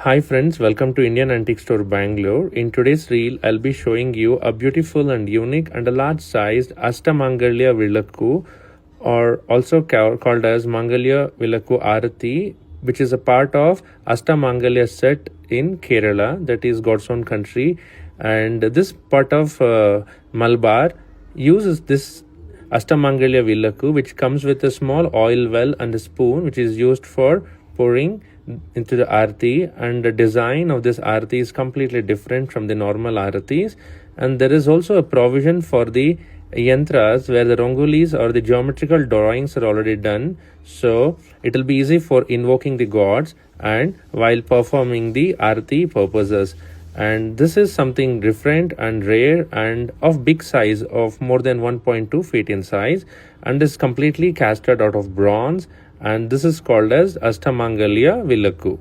Hi friends, welcome to Indian Antique Store Bangalore. In today's reel, I'll be showing you a beautiful and unique and a large-sized Ashtamangalya Vilakku, or also called as Mangalya Vilakku Arati, which is a part of Ashtamangalya set in Kerala, that is God's own country. And this part of Malabar uses this Ashtamangalya Vilakku, which comes with a small oil well and a spoon, which is used for pouring into the arati, and the design of this arati is completely different from the normal aratis. And there is also a provision for the yantras where the rangolis or the geometrical drawings are already done, so it will be easy for invoking the gods and while performing the arati purposes. And this is something different and rare and of big size, of more than 1.2 feet in size, and is completely casted out of bronze, and this is called as Ashtamangalya Vilakku.